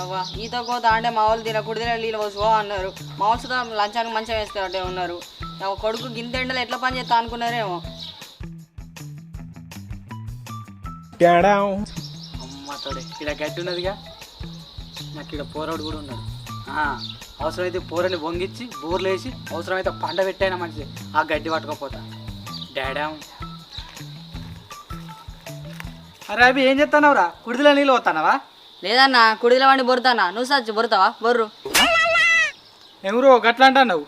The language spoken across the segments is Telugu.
అవ్వా ఈత కోత అంటే మా వాళ్ళు తినకూడదు నీళ్ళు పోసుకో అన్నారు. మా వాళ్ళు సుధా లంచానికి మంచిగా వేస్తే ఉన్నారు. కొడుకు గింత ఎండలు ఎట్లా పని చేస్తా అనుకున్నారేమో. అమ్మ తోడే ఇక్కడ గడ్డి ఉన్నదిగా, నాకు ఇక్కడ పోరాడు కూడా ఉన్నాడు. అవసరమైతే పోరని వంగిచ్చి బోర్లు వేసి అవసరమైతే పండ పెట్టైనా మంచిది, ఆ గడ్డి పట్టుకోపోతా. డాడా అరే అవి ఏం చెప్తానవరా, కుడిదిలో నీళ్ళు పోతానవా? లేదన్నా కుడిలో వండి బొరుతానా, నువ్వు సచ్చి బొరుతావా బొర్రు. ఎవరు గట్లా అంటున్నావు?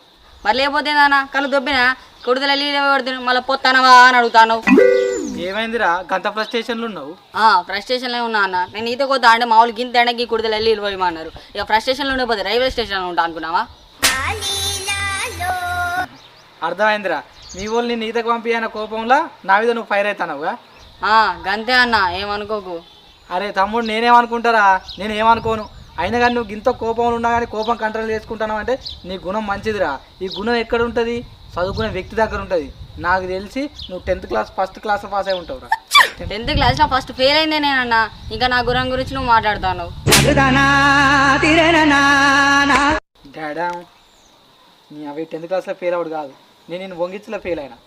మరి లేకపోతే అన్న కళ్ళు దొబ్బినా కుడిదల నీళ్ళు పడుతున్నావు మళ్ళీ పోతానవా అని అడుగుతాను. ఏమైందిరా గంత ఫ్రస్ట్రేషన్లు ఉన్నావు? ఫ్రస్ట్రేషన్లో ఉన్నా అన్న. నేను ఈత కోత అంటే మా వాళ్ళు గింత ఎండకి కుడిదల నీళ్ళు పోయమన్నారు. ఇక ఫ్రస్ట్రేషన్లో ఉండకపోతే రైల్వే స్టేషన్లో ఉంటా అనుకున్నావా? అర్థమైందిరా, మీ వాళ్ళు నేను ఈతకు పంపించిన కోపంలో నా మీద నువ్వు ఫైర్ అవుతానవుగా. గంతే అన్న, ఏమనుకోకు. అరే తమ్ముడు నేనేమనుకుంటారా, నేను ఏమనుకోను. అయినా కానీ నువ్వు ఇంత కోపంలో ఉన్నా కానీ కోపం కంట్రోల్ చేసుకుంటాను అంటే నీ గుణం మంచిదిరా. ఈ గుణం ఎక్కడ ఉంటుంది? చదువుకునే వ్యక్తి దగ్గర ఉంటుంది. నాకు తెలిసి నువ్వు 10th class first class pass అయి ఉంటావురా. 10th క్లాస్లో ఫస్ట్ ఫెయిల్ అయిందే నేనన్నా. ఇంకా నా గుణం గురించి నువ్వు మాట్లాడుతాను. డాడా నీ అవి 10th క్లాస్లో ఫెయిల్ అవ్వడు కాదు, నేను వంగిచ్చిలో ఫెయిల్ అయినా.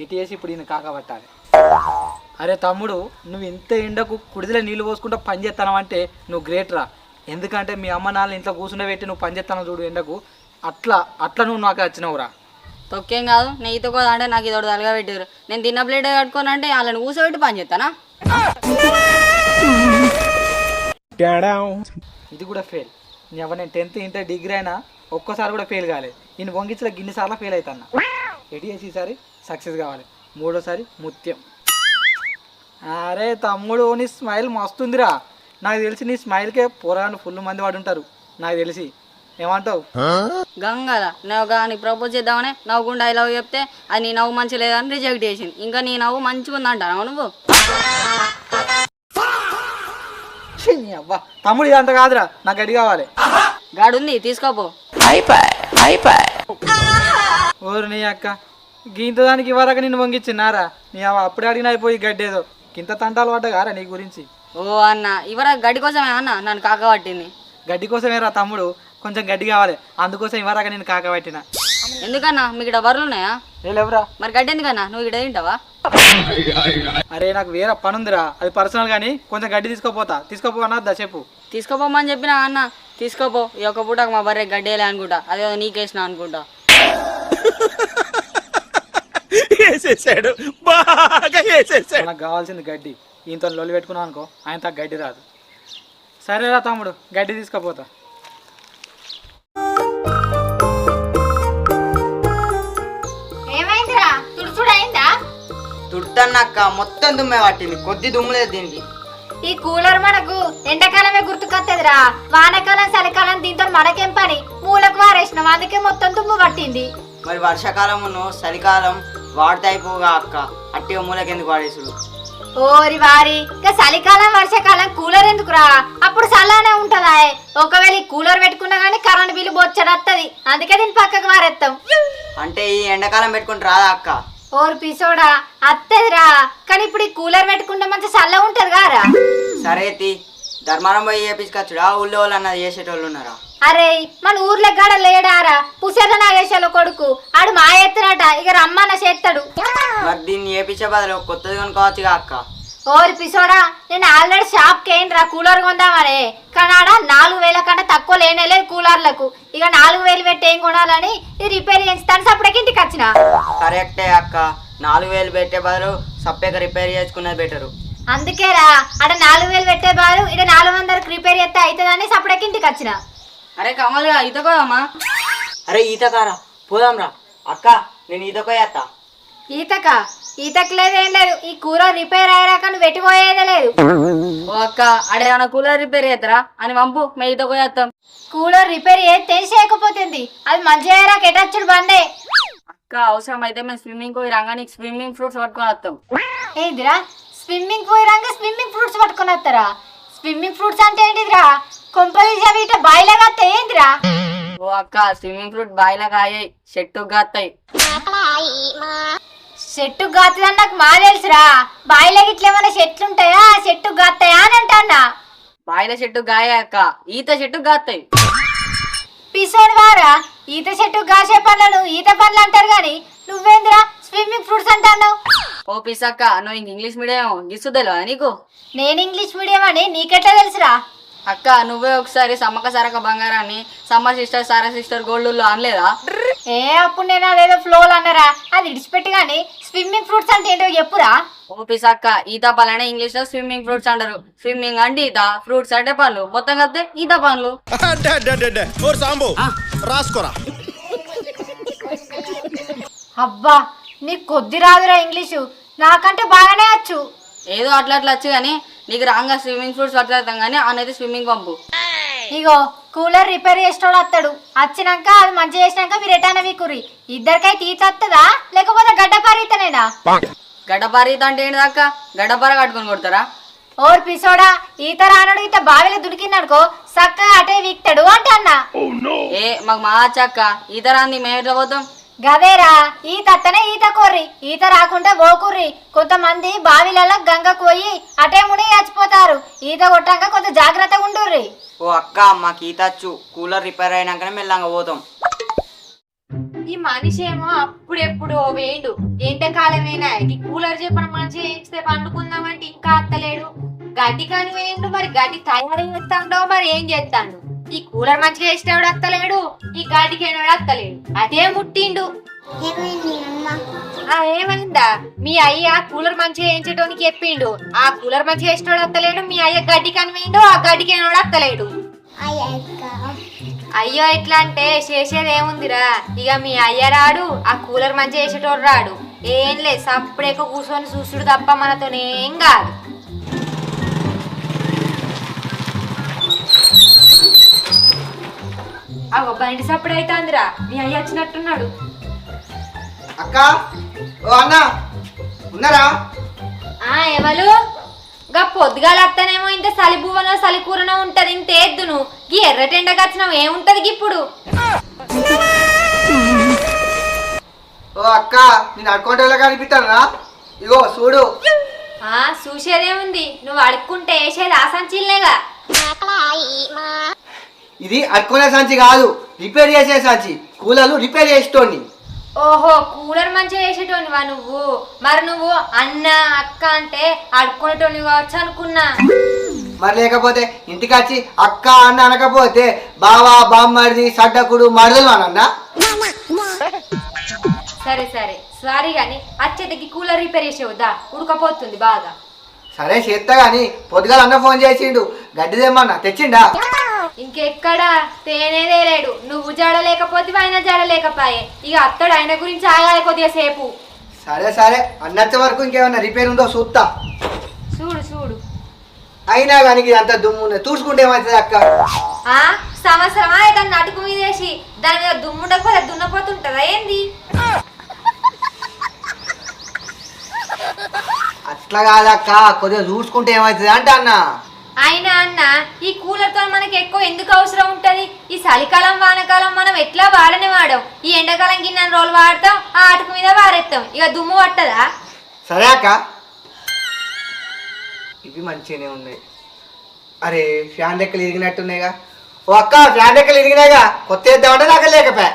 ఏటీఎస్ ఇప్పుడు ఈయన కాకపట్టాలి. అరే తమ్ముడు, నువ్వు ఇంత ఎండకు కుడిదిలో నీళ్ళు పోసుకుంటూ పని చేస్తాను అంటే నువ్వు గ్రేట్ రా. ఎందుకంటే మీ అమ్మ నాన్న ఇంట్లో కూర్చుండే పెట్టి నువ్వు పని చేస్తాను చూడు ఎండకు, అట్లా నువ్వు నాకు వచ్చినవురా. తొక్కేం కాదు, నేను ఈత కోత అంటే నాకు ఇదొకటి తలగా పెట్టారు. నేను తిన్న ప్లేట్ కట్టుకోని అంటే వాళ్ళని కూర్చోబెట్టి పని చేస్తానా? ఇది కూడా ఫెయిల్. నేను 10th ఇంటర్ డిగ్రీ అయినా ఒక్కసారి కూడా ఫెయిల్ కాలేదు. నేను వంగించిన గిన్నిసార్లు ఫెయిల్ అవుతాను. ఏటీఎస్ ఈసారి సక్సెస్ కావాలి, 3వసారి ముత్యం. అరే తమ్ముడు, నీ స్మైల్ మస్తుందిరా. నాకు తెలిసి నీ స్మైల్కే పోరాను ఫుల్ మంది వాడు ఉంటారు నాకు తెలిసి. ఏమంటావు? గంగల నువ్వు నీ ప్రపోజ్ చేద్దామని నవ్వుకుండా ఐ లవ్ చెప్తే అది నీ నవ్వు మంచి లేదని రిజెక్ట్ చేసింది. ఇంకా నీ నవ్వు మంచిగా ఉందంటావు నువ్వు. అవ్వా తమ్ముడు, ఇదంతా కాదురా, నాకు గడి కావాలి. గాడుంది తీసుకోపో. ఓరు నీ అక్క, గింత దానికి ఇవ్వరాక నిన్ను వంగించినారా? నీ అప్పుడే అడిగిన అయిపోయి గడ్డి ఏదో గింత తంటాలు పడ్డా కారా నీ గురించి. ఓ అన్న, ఇవరా గడ్డి కోసమే అన్న నన్ను కాకపట్టింది. గడ్డి కోసమే రా తమ్ముడు, కొంచెం గడ్డి కావాలి, అందుకోసం ఇవ్వరాక నేను కాకపట్టిన. ఎందుకన్నా మీకు ఇక్కడ బర్రెలు ఉన్నాయా? లేవురా. మరి గడ్డి ఎందుకన్నా, నువ్వు ఇక్కడ తింటావా? అరే నాకు వేరే పని ఉందిరా, అది పర్సనల్ కానీ కొంచెం గడ్డి తీసుకోపోనా చెప్పు. తీసుకోపోమని చెప్పినా అన్న, తీసుకోపో. ఈ ఒక్క పూటకు మా బర్రె గడ్డేలే అనుకుంటా, అదే నీకేసినా అనుకుంటా. నాకు కావాల్సింది గడ్డి. ఈయనతో లొల్లి పెట్టుకున్నావు అనుకో, ఆయనతో గడ్డి రాదు. సరేరా తమ్ముడు, గడ్డి తీసుకపోతా. ఏమైందిరా, తుడుచుడైందా? తుడుతానక్క, మొత్తం దుమ్మే పట్టింది, కొద్ది దుమ్ము లేదు దీనికి. ఈ కూలర్ మనకు ఎండాకాలమే గుర్తుకొత్తదిరా. వానకాలం చలికాలం దీంతో మనకేం పని? మూలకు వారేసినాం, అందుకే మొత్తం దుమ్ము పట్టింది. మరి వర్షాకాలమును చలికాలం వాడితే అయిపోగా అక్క, అట్టిగా మూలకెందుకు వాడేసుడు? ఓరి వారి, ఇంకా చలికాలం వర్షాకాలం కూలర్ ఎందుకురా? అప్పుడు చల్లనే ఉంటదా? ఒకవేళ ఈ కూలర్ పెట్టుకున్నా గానీ కరెంట్ బిల్లు బొచ్చడత్తది, అందుకే దీన్ని పక్కకు వారేస్తాం. అంటే ఈ ఎండాకాలం పెట్టుకుంటే రాదా అక్క? ఓరి పిసోడా, అత్తదిరా. కానీ ఇప్పుడు ఈ కూలర్ పెట్టుకుంటే మంచి చల్ల ఉంటది కారా? సరే ధర్మారం పోయి చేపించుకొచ్చుడా, ఊళ్ళో వాళ్ళు అన్నది చేసేటోళ్ళు ఉన్నారా? అరే మన ఊర్లో గడ లేడారా, పుసేల నాగేశాల కొడుకు, ఆడు మా ఎత్తునట, ఇక రమ్మన్న చేస్తాడు. మరి దీన్ని చేపించే బదులు కొత్తది కొనుక్కోవచ్చుగా అక్క. ఓరి పిసోడా, నేను ఆల్రెడీ షాప్ కి ఏంట్రా కూలర్ కొందామనే, కానీ ఆడ 4000 కంటే తక్కువ లేనేలేదు కూలర్లకు. ఇక 4000 పెట్టి ఏం కొనాలని ఇది రిపేర్ చేస్తాను సపరేట్ ఇంటికి వచ్చిన. కరెక్టే అక్క, 4000 పెట్టే బదులు సప్పేక రిపేర్ చేసుకున్నది బెటరు. అందుకేరా ఆడ 4000 పెట్టే బారు ఇక 400కి రిపేర్ చేస్తే అవుతుందని సపరేట్ ఇంటికి వచ్చిన. అరే కమల్గా ఈత కోదమ్మా. అరే ఈతకారా, పోదాంరా అక్క, నేను ఈతకోయేస్తా. ఈతకు లేదేం లేదు, ఈ కూలర్ రిపేర్ అయ్యాక నువ్వు పెట్టిపోయేదే లేదు. ఓ అక్క, అడేమన్నా కూలర్ రిపేర్ చేస్తారా అని పంపు, మేము ఈత కోయేస్తాం. కూలర్ రిపేర్ చేయకపోతుంది, అది మంచిగా అయ్యాక ఎటచ్చుడు బండే. అక్క అవసరం అయితే మేము స్విమ్మింగ్ పోయి రంగానికి స్విమ్మింగ్ ఫ్రూట్స్ పట్టుకొని వస్తాం. ఏందిరా, స్విమ్మింగ్ పోయిరాక స్విమ్మింగ్ ఫ్రూట్స్ పట్టుకొని వస్తారా? స్విమ్మింగ్ ఫ్రూట్స్ అంటే ఏంటిదిరా? కొంపదీసి అవి ఇట్లా బాయిలాగా వస్తాయి ఏందిరా? ఓ అక్క, స్విమ్మింగ్ ఫ్రూట్ బాయిలాగా అయ్యాయి, చెట్టుకు కాస్తాయి. చెట్టుకు కాస్తుందని నాకు మా తెలుసురా. బాయిలాగా ఇట్లా ఏమైనా చెట్లు ఉంటాయా, చెట్టుకు కాస్తాయా అని అంటా. బాయిల చెట్టు గాయ అక్క, ఈత చెట్టు గాస్తాయి. పిసోని వారా ఈత చెట్టు గాసే పనులను ఈత పనులు అంటారు గాని నువ్వేంద్రా స్విమ్మింగ్ ఫ్రూట్స్ అంటున్నావు? ఓ పిసక్క, నువ్వు ఇంగ్లీష్ మీడియం గిస్తుదలో నీకు? నేను ఇంగ్లీష్ మీడియం అని నీకెట్లా తెలుసురా? అక్క నువ్వే ఒకసారి సమ్మక సారక బంగారాన్ని సమ్మర్ సిస్టర్ సారా సిస్టర్ గోల్డ్ అనలేదా? ఏ అప్పుడు నేను అదేదో ఫ్లోలు అన్నారా, అది ఇడిచిపెట్టి గాని స్విమ్మింగ్ ఫ్రూట్స్ అంటే ఏంటో చెప్పురా. ఓ పిసక్క, ఈత పళ్ళనే ఇంగ్లీష్ లో స్విమ్మింగ్ ఫ్రూట్స్ అంటారు. స్విమ్మింగ్ అంటే ఈత, ఫ్రూట్స్ అంటే పళ్ళు, మొత్తం కలిపితే ఈత పనులు. అబ్బా నీకు కొద్ది రాదురా ఇంగ్లీషు, నాకంటే బాగానే వచ్చు. ఏదో అట్లా అట్లా వచ్చు కానీ నీకు రాంగా స్విమ్మింగ్ ఫ్రూట్స్ అట్లా కానీ అనేది స్విమ్మింగ్ పంపు. ఇగో కూలర్ రిపేర్ చేసేటోడు వస్తాడు, వచ్చినాక అది మంచి చేసినాక మీరు ఎటానా వీకుర్రి. ఇద్దరికైతే ఈత వస్తుందా లేకపోతే గడ్డపార ఈతనేనా? గడ్డపార ఈత అంటే ఏంటి అక్క? గడ్డపార కట్టుకొని కొడతారా? ఓర్ పిసోడా, ఈత రానడు ఈత బావిలో దుడికిందనుకో చక్కగా అటే వీక్తాడు అంటే అన్న. ఏ మాకు మా అక్క ఈత రాంది మేము ఎట్లా పోతాం? గదేరా ఈత అత్తనే ఈత కోర్రి, ఈత రాకుంటే పోకుర్రి. కొంతమంది బావిలలో గంగకు పోయి అటే ముడి చచ్చిపోతారు. ఈత కొట్టాక కొంత జాగ్రత్తగా ఉండుర్రి. ఓ అక్క మాకు ఈతచ్చు, కూలర్ రిపేర్ అయినాకనే మెల్లంగా పోతాం. ఈ మనిషి ఏమో అప్పుడెప్పుడు వేయండు, ఎండాకాలమేనా ఈ కూలర్ చెప్పిన మంచిగా వేస్తే పండుకుందామంటే ఇంకా అత్తలేడు. గడ్డి కాని వేయండు, మరి గడ్డి తయారు చేస్తాడో మరి ఏం చేస్తాడు. ఈ కూలర్ మంచిగా వేసేవాడు అత్తలేడు, ఈ గడ్డికి వేయనవాడు అత్తలేడు. అదే ముట్టిండు. ఏమైందా? మీ అయ్య కూలర్ మంచిగా వేయించడానికి చెప్పిండు, ఆ కూలర్ మంచిగా వేసేవాడు అత్తలేడు. మీ అయ్య గడ్డి కాని వేయండు, ఆ గడ్డికి వేయనవాడు అత్తలేడు. అయ్యో ఎట్లా అంటే చేసేది ఏముందిరా, ఇక మీ అయ్య రాడు, ఆ కూలర్ మంచిగా వేసేటోడు రాడు. ఏం లేదు, సప్పుడేక కూర్చొని చూసుడు తప్ప మనతోనేం కాదు. అగో బండి సప్పుడు అవుతుందిరా, మీ అయ్య వచ్చినట్టున్నాడు. అక్క ఓ అన్న ఉన్నారా? ఎవరు గా పొద్దుగాల అత్తనేమో ఇంత సలిబువ్వనో సలికూరనో ఉంటది, ఇంత ఎద్దును గీ ఎర్రటెండగా వచ్చినావు ఏముంటది ఇప్పుడు? ఓ అక్క, నేను అడుకుంటే కనిపిస్తానా? ఇగో చూడు. చూసేదేముంది, నువ్వు అడుక్కుంటే వేసేది ఆ సంచిల్లేగా. ఇది అడుకునే సంచి కాదు, రిపేర్ చేసే సంచి. కూలర్లు రిపేర్ చేసేటోని. ఓహో కూలర్ మంచిగా వేసేటోనివా నువ్వు? మరి నువ్వు అన్న అక్క అంటే అడుక్కునేటోని కావచ్చు అనుకున్నా. మరి లేకపోతే ఇంటికి వచ్చి అక్క అన్న అనకపోతే బావా బామ్మడిది సడ్డకుడు మరదలు అనన్నా? సరే సరే సారీ గాని అచ్చేతకి కూలర్ రిపేర్ చేసేవద్దా, ఉడకపోతుంది బాగా. సరే చేస్తా గాని పొద్దుగాల అన్న ఫోన్ చేసిండు, గడ్డిదేమన్నా తెచ్చిండా? ఇంకెక్కడా తేనేదే లేడు. నువ్వు జడలేకపోతే ఆయన జడలేకపోయే, ఇక అత్తడు ఆయన గురించి ఆగాలి కొద్దిగా సేపు. సరే సరే, అన్నచ్చే వరకు ఇంకేమన్నా రిపేర్ ఉందో చూస్తా. చూడు చూడు. అయినా కానీ అంత దుమ్ము చూసుకుంటే ఏమవుతుంది అక్క? సంవత్సరమా ఏదన్నా అటుకు మీదేసి దాని మీద దుమ్ముండకపోతే దున్నపోతుంటదా ఏంది? అట్లా కాదక్క, కొద్దిగా చూసుకుంటే ఏమవుతుంది అంటే అన్న. అయినా అన్న ఈ కూలర్ తో మనకి ఎక్కువ ఎందుకు అవసరం ఉంటది? ఈ చలికాలం వానకాలం మనం ఎట్లా వాడనే వాడాం, ఈ ఎండాకాలం గిన్నె రోజులు వాడతాం, ఆ అటుకు మీద వారేస్తాం, ఇక దుమ్ము పట్టదా? సరే అక్క, ఇవి మంచిగానే ఉన్నాయి. అరే ఫ్యాన్ లెక్కలు ఇరిగినట్టున్నాయిగా. ఓ అక్క, ఫ్యాన్ లెక్కలు ఇరిగినాయిగా, కొత్త వేద్దామంటే నాకు లేకపోయా.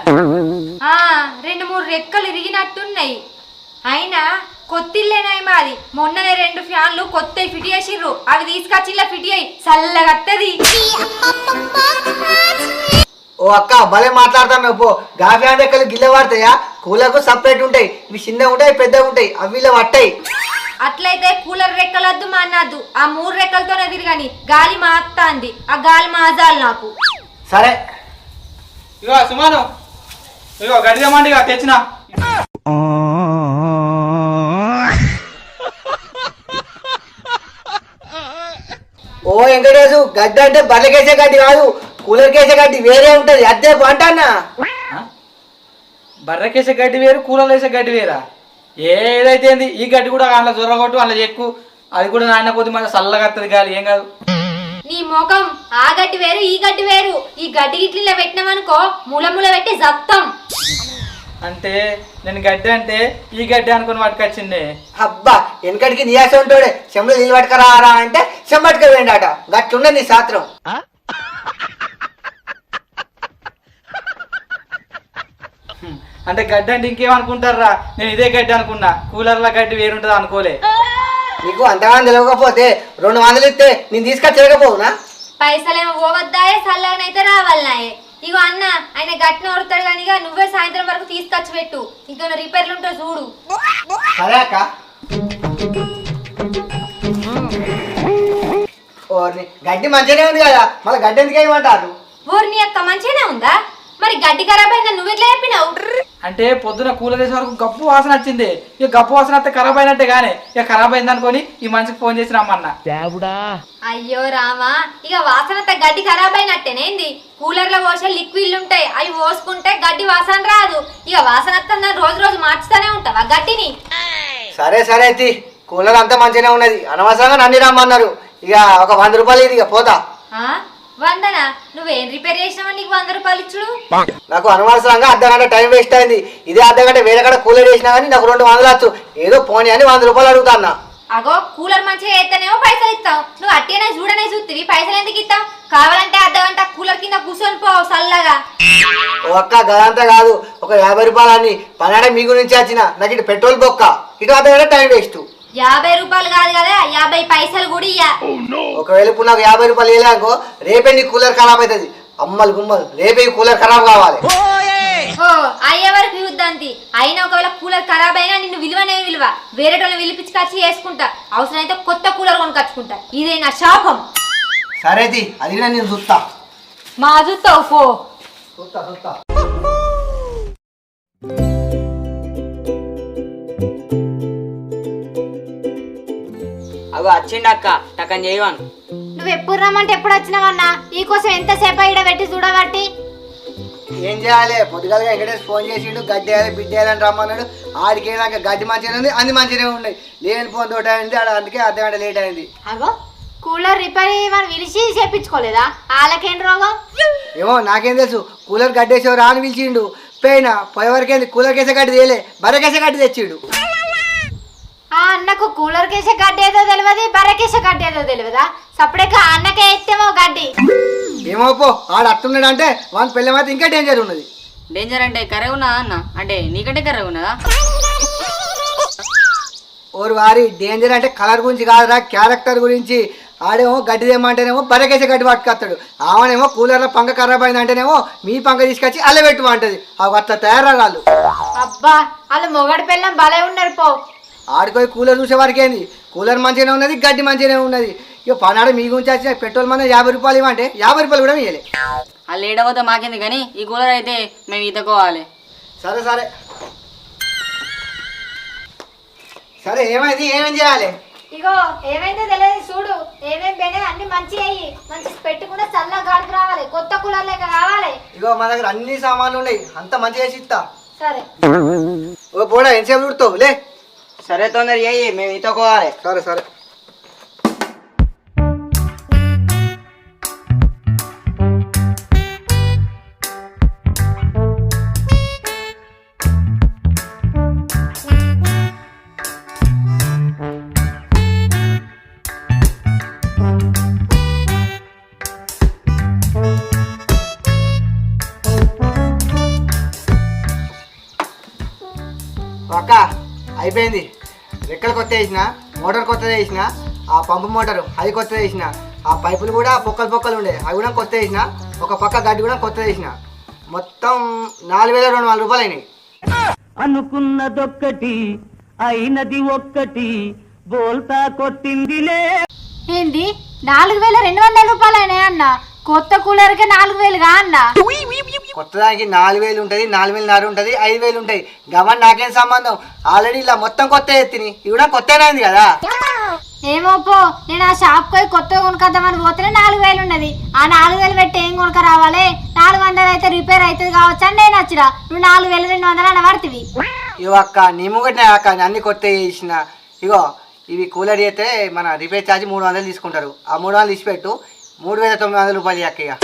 2-3 రెక్కలు ఇరిగినట్టున్నాయి. అయినా కొత్తిల్లేనాయి మాది, మొన్ననే 2 ఫ్యాన్లు కొత్త ఫిట్ చేసిర్రు, అవి తీసుకొచ్చి ఇలా ఫిట్ అయ్యి చల్లగత్తది. ఓ అక్క భలే మాట్లాడుతాను. పో, గా ఫ్యాన్ లెక్కలు గిల్ల పడతాయా? కూలకు సపరేట్ ఉంటాయి, ఇవి చిన్నగా ఉంటాయి పెద్దగా ఉంటాయి, అవి ఇలా పట్టాయి. అట్లయితే కూలర్ రెక్కలద్దు మా అన్నద్దు, ఆ 3 రెక్కలతోనే తిరగని గాలి మాత్తాంది, ఆ గాలి మాజాలి నాకు. సరే ఇగో సుమాను, ఇగో గడిదమండి ఇక తెచ్చిన. ఓ వెంకటేశు, గడ్డి అంటే బర్రెకేసే గడ్డి కాదు, కూలర్కేసే గడ్డి వేరే ఉంటది, అదే అంటన్నా. బర్రెకేసే గడ్డి వేరు, కూలర్లు వేసే గడ్డి వేరా? ఏదైతే ఈ గడ్డి కూడా అందులో జొర్రగొట్టు, అందులో ఎక్కువ, అది కూడా నాన్న కొద్ది మన చల్లగా వస్తుంది గాలి, ఏం కాదు. నీ ముఖం, ఆ గడ్డి వేరు ఈ గడ్డి వేరు. ఈ గడ్డి గిట్ల పెట్టినామనుకో మూల మూల పెట్టి జప్తాం. అంటే నేను గడ్డి అంటే ఈ గడ్డి అనుకుని పట్టుకొచ్చిండే. అబ్బా వెనకడికి నీయాస ఉంటాడే చెంబులు నీళ్ళు పట్టుకరారా అంటే చెంబట్టుక వేయండాట గట్లుండే నీ శాస్త్రం. అంటే గడ్డి అంటే ఇంకేమనుకుంటారా, నేను ఇదే గడ్డి అనుకున్నా, కూలర్ల గడ్డి వేరుంటుంది అనుకోలే. నీకు అంతగానం తెలియకపోతే 200 ఇస్తే నేను తీసుకొచ్చలేకపోవునా? పైసలేమో పోవద్దాయే చల్లగానైతే రావాలనాయే. ఇగో అన్న ఆయన గట్టిన వరుతాడు కానీ నువ్వే సాయంత్రం వరకు తీసుకొచ్చి పెట్టు, ఇంకా రిపేర్లు ఉంటావు చూడు. సరే అక్క. ఓర్ని గడ్డి మంచిగానే ఉంది కదా, మళ్ళీ గడ్డి ఎందుకు వేయమంటారు? ఊరిని అక్క మంచిగానే ఉందా, మరి గడ్డి ఖరాబ్ అయిందని నువ్వెట్లా చెప్పినావు? అంటే పొద్దున కూలర్ వేసే వరకు గప్పు వాసన వచ్చింది. ఇక గప్పు వాసన వస్తే ఖరాబ్ అయినట్టే కానీ ఇక ఖరాబ్ అయింది అనుకొని ఈ మనిషికి ఫోన్ చేసి రమ్మన్నా. అయ్యో రామా, ఇక వాసన గడ్డి ఖరాబ్ అయినట్టేనేంది? కూలర్ లో పోసే లిక్విడ్లు ఉంటాయి, అవి పోసుకుంటే గడ్డి వాసన రాదు. ఇక వాసన వస్తుందని రోజు రోజు మార్చుతానే ఉంటావా గడ్డిని? సరే సరే తి కూలర్ అంతా మంచిగానే ఉన్నది, అనవసరంగా నన్ను రమ్మన్నారు. ఇక ఒక 100 రూపాయలు ఇది, ఇక పోతా. 100? నువ్వేం రిపేర్ చేసినావని నీకు 100 రూపాయలు ఇచ్చుడు? నాకు అనవసరంగా అర్ధగంట టైం వేస్ట్ అయింది. ఇదే అర్ధగంట వేరే కడ కూలర్ వేసినా కానీ నాకు 200 వచ్చు. ఏదో పోనీ అని 100 రూపాయలు అడుగుతా అన్న. అగో కూలర్ మంచిగా అయితేనేమో పైసలు ఇస్తావు, నువ్వు అట్టేనే చూడనే చూస్తుంది పైసలు ఎందుకు ఇస్తావు? కావాలంటే అర్ధగంట కూలర్ కింద కూర్చొని పో చల్లగా. ఒక్క గదంతా కాదు, ఒక 50 రూపాయలు అని పన్నాడే మీ గురించి వచ్చిన. నాకు ఇటు పెట్రోల్ బొక్క, ఇటు అర్ధగంట టైం వేస్ట్. 50 రూపాయలు కాదు కదా, 50 పైసలు కూడా ఇయ్యా. ఒకవేళ ఇప్పుడు నాకు 50 రూపాయలు వేయలేకో రేపే నీ కూలర్ ఖరాబ్ అవుతుంది. అమ్మలు గుమ్మలు రేపే ఈ కూలర్ ఖరాబ్ కావాలి. ఓ అయ్యే వరకు యుద్ధాంతి అయినా ఒకవేళ కూలర్ ఖరాబ్ అయినా నిన్ను విలువనే విలువ, వేరే వాళ్ళని పిలిపించుకొచ్చి వేసుకుంటా, అవసరమైతే కొత్త కూలర్ కొనుకొచ్చుకుంటా. ఇదే నా శాపం. సరేది అది నేను చూస్తా. మా చూస్తావు పో. చూస్తా చూస్తా. అవి వచ్చిండు అక్క, టక్కని చేయవాను. నువ్వు ఎప్పుడు రమ్మంటే ఎప్పుడు వచ్చినావన్నా? ఈ కోసం ఎంతసేపు ఇడ పెట్టి చూడబట్టి ఏం చేయాలి? పొద్దుగాల వెంకటేష్ ఫోన్ చేసిండు, గడ్డి వేయాలి బిడ్డ వేయాలని రమ్మన్నాడు. ఆడికి నాకు గడ్డి మంచిగానే ఉంది, అన్ని మంచిగానే ఉన్నాయి. లేని ఫోన్ తోట అయింది, అందుకే అర్ధగంట లేట్ అయింది. అగో కూలర్ రిపేర్ మనం పిలిచి చేపించుకోలేదా? వాళ్ళకేం రోగం? ఏమో నాకేం తెలుసు, కూలర్ గడ్డేసేవారు అని పిలిచిండు. పోయినా పోయేవరకేంది కూలర్ కేసే గడ్డి తేలే, బర్రెకేసే గడ్డి తెచ్చిండు. ఆ అన్నకు కూలర్ కేసే గడ్డి ఏదో తెలియదు, బర్రెకేసే గడ్డి ఏదో తెలియదా? సపరేక అన్నకే ఎత్తేమో గడ్డి. ఏమో పో, ఆడు అట్టున్నాడు అంటే వాని పెళ్ళమైతే ఇంకా డేంజర్ ఉన్నది. డేంజర్ అంటే కర్రె ఉన్నదా అన్న? అంటే నీకంటే కర్రె ఉన్నదా? ఓరు వారి డేంజర్ అంటే కలర్ గురించి కాదురా, క్యారెక్టర్ గురించి. ఆడేమో గడ్డి తెమ్మంటేనేమో బర్రెకేసే గడ్డి పట్టుకొస్తాడు, ఆమెనేమో కూలర్లో పంక ఖరాబ్ అయిందంటేనేమో మీ పంక తీసుకొచ్చి అల్ల పెట్టుమంటది. అవి అట్లా తయారగాళ్ళు. అబ్బా వాళ్ళు మొగడి పిల్లం భలే ఉన్నారు పో. ఆడిపోయి కూలర్ చూసే వారికి ఏంది, కూలర్ మంచిగానే ఉన్నది, గడ్డి మంచిగానే ఉన్నది. ఇక పనాడు మీ గురించి వచ్చిన పెట్రోల్ మన 50 రూపాయలు ఇవ్వంటే 50 రూపాయలు కూడా ఇవ్వలే. వాళ్ళు ఏడవతో మాకేంది కానీ ఈ కూలర్ అయితే మేము ఈతకోవాలి. సరే సరే సరే ఏమైంది, ఏమేం చేయాలి? ఇగో ఏమైందో తెలియదు చూడు, ఏమేం బెనే అన్ని మంచి అయ్యి మంచి పెట్టుకుంటే చల్లగా గాడికి రావాలి, కొత్త కూలర్ లెక్క కావాలి. ఇగో మా దగ్గర అన్ని సామాన్లు ఉన్నాయి, అంత మంచిగా చేసి ఇస్తా. సరే ఓ పోడా ఎంతసేపు చూడతావు లే. సరే తొందర చేయి, మేము ఈతకోవాలి. సరే సరే అక్క అయిపోయింది. రెక్కలు కొత్త వేసిన, మోటార్ కొత్తది వేసిన, ఆ పంపు మోటారు అది కొత్త వేసిన, ఆ పైపులు కూడా పొక్కలు ఉండే అవి కూడా కొత్త వేసిన, ఒక పక్క గడ్డి కూడా కొత్త వేసిన. మొత్తం 4200 రూపాయలు అయినాయి. అనుకున్నదొక్కటి అయినది ఒక్కటి బోల్తా కొట్టిందిలే. ఏంది 4200 రూపాయలు అన్న? కొత్త కూలర్కి 4000గా అన్న? కొత్త దానికి 4000 ఉంటుంది, 4000 ఉంటుంది, 5000 ఉంటాయి. గమన్ నాకేం సంబంధం, ఆల్రెడీ ఇలా మొత్తం కొత్త ఎత్తిని, ఇవి కూడా కొత్తనే అయింది కదా. ఏమో పో, నేను ఆ షాప్ పోయి కొత్తగా కొనుక్కొద్దామని పోతేనే 4000 ఉన్నది. ఆ 4000 పెట్టి ఏం కొనుక రావాలి? 400 అయితే రిపేర్ అవుతుంది కావచ్చు అని నేను వచ్చిన, నువ్వు 4200 అని పడుతుంది. ఇగో అక్క నీ ముంగట్నే అక్క, అన్ని కొత్త చేసిన. ఇగో ఇవి కూలర్ అయితే మన రిపేర్ ఛార్జ్ 300 తీసుకుంటారు, ఆ 300 తీసిపెట్టు, 3900 రూపాయలు అక్క. ఇక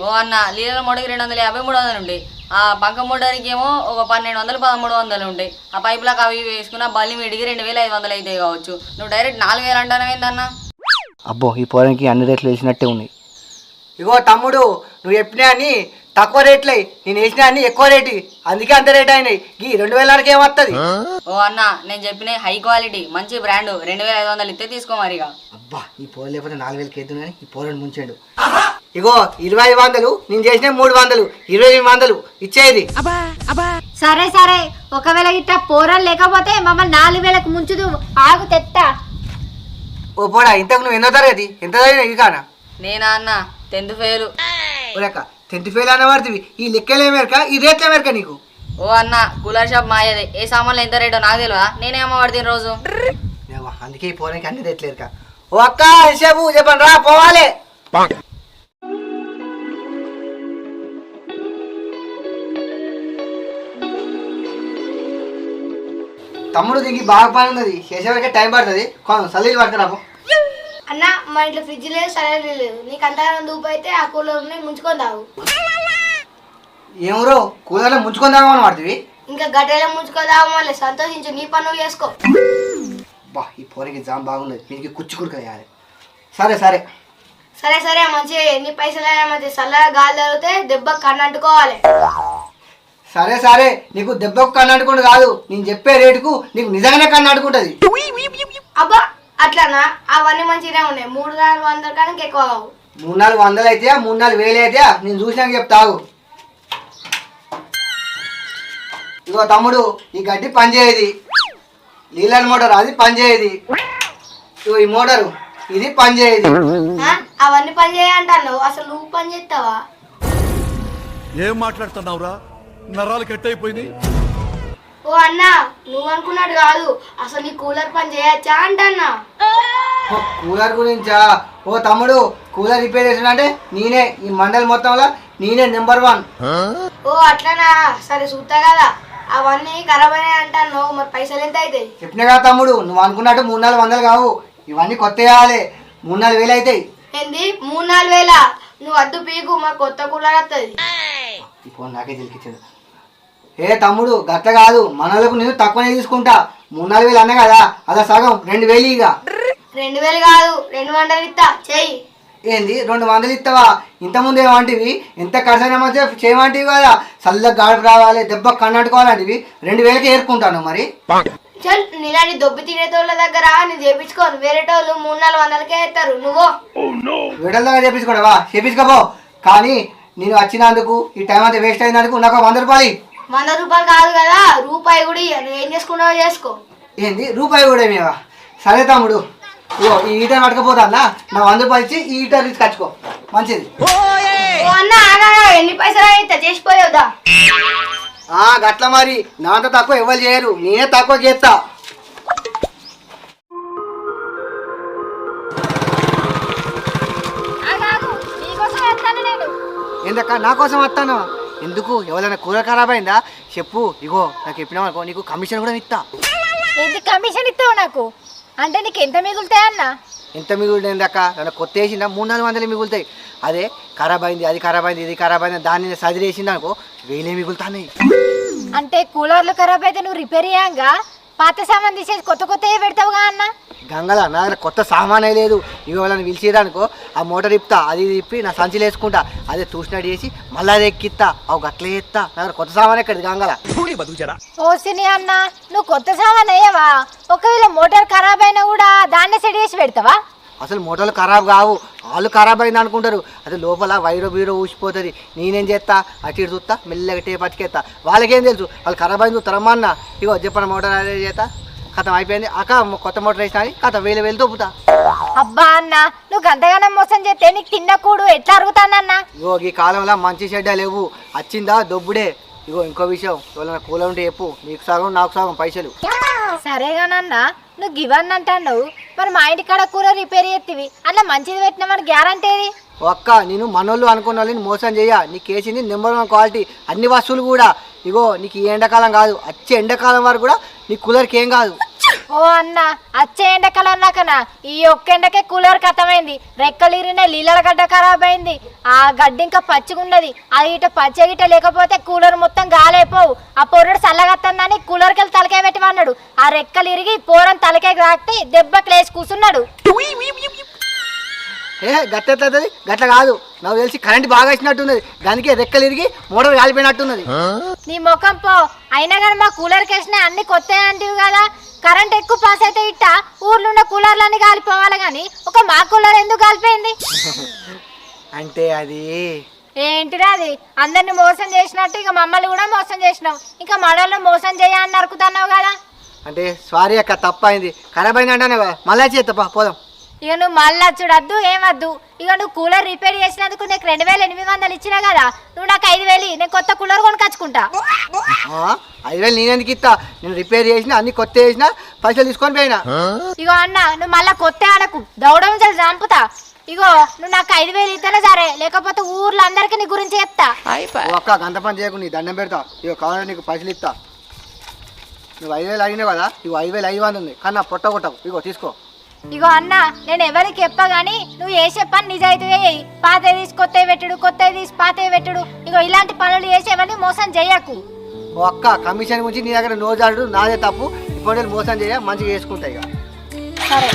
ఓ అన్న లీటర్ మొడకి 250 300 ఉండే, ఆ బంక మోటార్కి ఏమో ఒక 1200 1300 ఉంటాయి. ఆ పైపులకు అవి వేసుకున్న బల్లి మీడికి 2500 అయితే కావచ్చు. నువ్వు డైరెక్ట్ 4000 అంటాను ఏందన్నా? అబ్బో ఈ పోరానికి అన్ని రేట్లు వేసినట్టే ఉన్నాయి. ఇగో తమ్ముడు నువ్వు చెప్పినా అని తక్కువ రేట్లే, నేను వేసినా అని ఎక్కువ రేటు, అందుకే అంత రేట్ అయినాయి. ఈ 2000 ఏమవుతుంది? ఓ అన్న నేను చెప్పిన హై క్వాలిటీ మంచి బ్రాండ్ 2500 ఇస్తే తీసుకో మరిగా. అబ్బా ఈ పోరు లేకపోతే 4000 కేద్దు కానీ ఈ పోరని ముంచాడు. ఇగో 2500 నేను చేసిన 300, 2500 ఇచ్చేది. సరే సరే, ఒకవేళ ఇట్లా పోరలు లేకపోతే మమ్మల్ని 4000కు ముంచుదు. ఆగు తెత్తా. ఓ పోడా ఇంతకు నువ్వు ఎన్నో తరగతి ఎంత చదివినా ఇది కానా? నేనా అన్న 10th ఫెయిల్. ఓలక్క 10th ఫెయిల్ అన్న పడుతుంది. ఈ లెక్కలే మేరక ఈ రేట్లే మేరక నీకు? ఓ అన్న కూలర్ షాప్ మాయదే, ఏ సామాన్లు ఎంత రేటో నాకు తెలియదా? నేనేమో పడుతుంది రోజు. అందుకే ఈ పోరానికి అన్ని రేట్లేరుక. ఓ అక్క ఎంతసేపు చెప్పండి రా పోవాలి. తమ్ముడు దీనికి బాగా పని ఉన్నది, చేసేవరకే టైం పడుతుంది. కొంచెం సలీలు పడుతున్నా. అన్న మా ఇంట్లో ఫ్రిడ్జ్ లేదు, సరైన లేదు. నీకు అంతగానో దూపు అయితే ఆ కూలర్ని ముంచుకొని తాగు. ఏమరో కూలర్లో ముంచుకుందామని పడుతుంది. ఇంకా గడ్డలో ముంచుకొని తాగు, మళ్ళీ సంతోషించు, నీ పనులు చేసుకో. బా ఈ పోరకి జామ్ బాగున్నది, దీనికి కుచ్చి కుడుక వేయాలి. సరే సరే సరే సరే మంచిగా ఎన్ని పైసలు అయినా మంచి చల్లగా గాలి తగిలితే దెబ్బ కన్ను అంటుకోవాలి. సరే సరే నీకు దెబ్బకు కన్ను అంటుకుంటు కాదు, నేను చెప్పే రేటుకు నీకు నిజంగానే కన్ను అంటుకుంటుంది. అబ్బా అట్లానా? అవన్నీ మంచిగానే ఉన్నాయి. 300-400 కానీ ఎక్కువ కావు. 300-400 అయితే 300-1000 అయితే నేను చూసినాక చెప్తావు. ఇగో తమ్ముడు ఈ గడ్డి పనిచేయది, నీళ్ళని మోటార్ అది పనిచేయది. ఇగో ఈ మోటారు ఇది పనిచేయది. అవన్నీ పని చేయంటావు, అసలు నువ్వు పని చేస్తావా? ఏం మాట్లాడుతున్నావురా? నరాలు కట్ అయిపోయింది. ఓ అన్న నువ్వు అనుకున్నాడు కాదు, అసలు నీ కూలర్ పని చేయొచ్చా అంటన్నా. కూలర్ గురించా? ఓ తమ్ముడు కూలర్ రిపేర్ చేసిన అంటే నేనే ఈ మండలి మొత్తంలో నేనే నెంబర్ 1. ఓ అట్లనా? సరే చూస్తా కదా. అవన్నీ ఖరాబ్ అయినాయి అంటాను, మరి పైసలు ఎంత అవుతాయి? చెప్పినా కదా తమ్ముడు, నువ్వు అనుకున్నట్టు 300-400 కావు, ఇవన్నీ కొత్త వేయాలి. 300-1000 అవుతాయి. ఏంది 3-4 నువ్వు అద్దు పీకు, మా కొత్త కూలర్ వస్తుంది. ఇప్పుడు నాకే తెలికిచ్చాడు. ఏ తమ్ముడు గట్ల కాదు, మనలకు నేను తక్కువనే తీసుకుంటా. 3-4 అన్నా కదా, అలా సగం 2000 ఇక. 2000 కాదు 200 ఇస్తా, చెయ్యి. ఏంది 200 ఇస్తావా? ఇంతకుముందు ఏమంటివి ఎంత ఖర్చైనా మంచిగా చేయమంటివి కదా, చల్లగా గాడుపు రావాలి, దెబ్బ కన్నట్టుకోవాలంటివి. 2000కి ఏరుకుంటాను మరి. చల్ నీలాంటి దొబ్బి తినేటోళ్ళ దగ్గర నేను చేపించుకోను, వేరేటోళ్ళు 300-400కే ఇస్తారు. నువ్వు వీడల దగ్గర చేపించుకోవా? చేపించుకోపో, కానీ నేను వచ్చినందుకు ఈ టైం అంతా వేస్ట్ అయినందుకు నాకు 100 రూపాయలు. 100 రూపాయలు కాదు కదా, రూపాయి కూడా ఇయ్య. నువ్వు ఏం చేసుకున్నావో చేసుకో. ఏంది రూపాయి కూడా ఏమేవా? సరే తమ్ముడు ఇగో ఈ ఈటర్ పట్టుకపోతా అన్న, నా 100 రూపాయలు ఇచ్చి ఈ ఈటర్ తీసుకొచ్చుకో, మంచిది. ఓ అన్న ఆగా, ఎన్ని పైసలు అయితే చేసిపోయేదా? గట్ల మరి నాంత తక్కువ ఎవరు చేయరు, నేనే తక్కువ చేస్తా. ఏందక్క నా కోసం వస్తాను? ఎందుకు ఎవరైనా కూర ఖరాబ్ అయిందా చెప్పు, ఇగో నాకు చెప్పినావు అనుకో నీకు కమిషన్ కూడా ఇస్తా. ఎంత కమిషన్ ఇస్తావు నాకు? అంటే నీకు ఎంత మిగులుతాయి అన్న? ఎంత మిగులుతుంది అక్క? నన్ను కొత్త వేసిందా 300-400 మిగులుతాయి. అదే ఖరాబ్ అయింది, అది ఖరాబ్ అయింది, ఇది ఖరాబ్ అయింది, దాన్ని సదిరేసింది అనుకో 1000 మిగులుతాయి. అంటే కూలర్లు ఖరాబ్ అయితే నువ్వు రిపేర్ చేయంగా పాత సామాన్ తీసేసి కొత్త కొత్తవి పెడతావుగా అన్న? గంగల నా దగ్గర కొత్త సామానే లేదు. ఇవి వాళ్ళని పిలిచేదనుకో ఆ మోటార్ ఇప్తా, అది ఇప్పి నా సంచిలో వేసుకుంటా, అదే చూసినట్టు చేసి మళ్ళీ అది ఎక్కిస్తా, అవి గట్లే ఎత్తా. నా దగ్గర కొత్త సామాన్ ఎక్కడిది గంగల. ఓసిని అన్న, నువ్వు కొత్త సామాన్ వేయవా? ఒకవేళ మోటార్ ఖరాబ్ అయినా కూడా దాన్నే సెట్ చేసి పెడతావా? అసలు మోటార్లు ఖరాబ్ కావు, వాళ్ళు ఖరాబ్ అయింది అనుకుంటారు. అది లోపల వైరో బీరో ఊసిపోతుంది. నేనేం చేస్తా, అటు ఇటు చూస్తా, మెల్లగా టేప్ అతికేస్తా. వాళ్ళకేం తెలుసు వాళ్ళు ఖరాబ్ అయింది చూస్తారమ్మా అన్న. ఇగో చెప్పిన మోటార్ అదే చేస్తా, కథం అయిపోయింది అక్క, కొత్త మోటార్ వేసినా అని కథ 1000 దొబ్బుతా. అబ్బా అన్న, నువ్వు గంతగానం మోసం చేస్తే నీకు తిన్నకూడు ఎట్లా అరుగుతానన్నా? ఇగో ఈ కాలంలో మంచి చెడ్డ లేవు, వచ్చిందా దొబ్బుడే. ఇగో ఇంకో విషయం, ఎవరైనా కూల ఉంటే చెప్పు, నీకు సగం నాకు సగం పైసలు. సరేగానన్నా, నువ్వు ఇవన్నీ అంటావు, మరి మా ఇంటి కాడ కూర రిపేర్ చేతివి అట్లా మంచిది పెట్టినామని గ్యారంటీ ఏది? ఒక్క నేను మనోళ్ళు అనుకున్న వాళ్ళని మోసం చెయ్య. నీకు వేసింది నెంబర్ 1 క్వాలిటీ, అన్ని వస్తువులు కూడా. ఇగో నీకు ఈ ఎండాకాలం కాదు, వచ్చే ఎండాకాలం వరకు కూడా నీ కూలర్కి ఏం కాదు. ఓ అన్న వచ్చే ఎండకాలం నాకనా ఈ ఒక్క ఎండకే కూలర్ కథమైంది. రెక్కలు ఇరిన నీళ్ళ గడ్డ ఖరాబ్ అయింది. ఆ గడ్డి ఇంకా పచ్చిగున్నది. అది ఇట పచ్చ గిట్ట లేకపోతే కూలర్ మొత్తం గాలైపోవు. ఆ పొర్రుడు చల్లగత్తందని కూలర్కి వెళ్ళి తలకాయ పెట్టమన్నాడు. ఆ రెక్కలు ఇరిగి పోరం తలకాయ రాక్టి దెబ్బకి లేచి కూర్చున్నాడు. గట్లది గట్ల కాదు, నాకు తెలిసి కరెంట్ బాగా వచ్చినట్టున్నది. దానికి రెక్కలు ఇరిగి మోటార్ కాలిపోయినట్టున్నది. నీ ముఖం పో. అయినా కానీ మా కూలర్కి వేసిన అన్ని కొత్త అంటివి కదా. కరెంట్ ఎక్కువ పాస్ అయితే ఇట్ట ఊర్లో ఉన్న కూలర్లన్నీ కాలిపోవాలి కానీ ఒక మా కూలర్ ఎందుకు కాలిపోయింది? అంటే అది ఏంటిరా అది? అందరిని మోసం చేసినట్టు ఇక మమ్మల్ని కూడా మోసం చేసినావు. ఇంకా మనల్ని మోసం చేయని నరుకుతున్నావు కదా. అంటే సారీ అక్క, తప్పైంది. ఖరాబ్ అయింది అంటానే కదా, మళ్ళీ చేస్తా పోదాం. ఇక నువ్వు మళ్ళీ చూడద్దు ఏమద్దు. ఇక నువ్వు కూలర్ రిపేర్ చేసినందుకు నీకు 2800 ఇచ్చినా కదా, నువ్వు నాకు 5000 నేను కొత్త కూలర్ కొనుకొచ్చుకుంటా. 5000 నేనెందుకు ఇస్తా? నేను రిపేర్ చేసిన అన్ని కొత్త చేసిన పైసలు తీసుకొని పోయినా. ఇగో అన్న నువ్వు మళ్ళీ కొత్త ఆడకు, దౌడం చంపుతా. ఇగో నువ్వు నాకు 5000 ఇస్తేనే సరే, లేకపోతే ఊర్లో అందరికి నీ గురించి చెప్తా. అక్క గంట పని చేయకు, నీ దండం పెడతా. ఇగో కావాలంటే నీకు పైసలు ఇస్తా. నువ్వు 5000 అడిగినావు కదా, ఇగో 5500 ఉంది. కానీ నా పొట్ట కొట్టకు, ఇగో తీసుకో. ఇగో అన్న నేను ఎవరికి చెప్పగాని నువ్వు చేసే పని నిజాయితీగా చెయ్యి. పాత తీసి కొత్త పెట్టుడు, కొత్త తీసి పాత పెట్టుడు, ఇగో ఇలాంటి పనులు చేసేవని మోసం చెయ్యకు. ఓ అక్క, కమిషన్ గురించి నీ దగ్గర నోజాడు నాదే తప్పు. ఇప్పుడు మోసం చేయ మంచిగా చేసుకుంటా ఇక. సరే.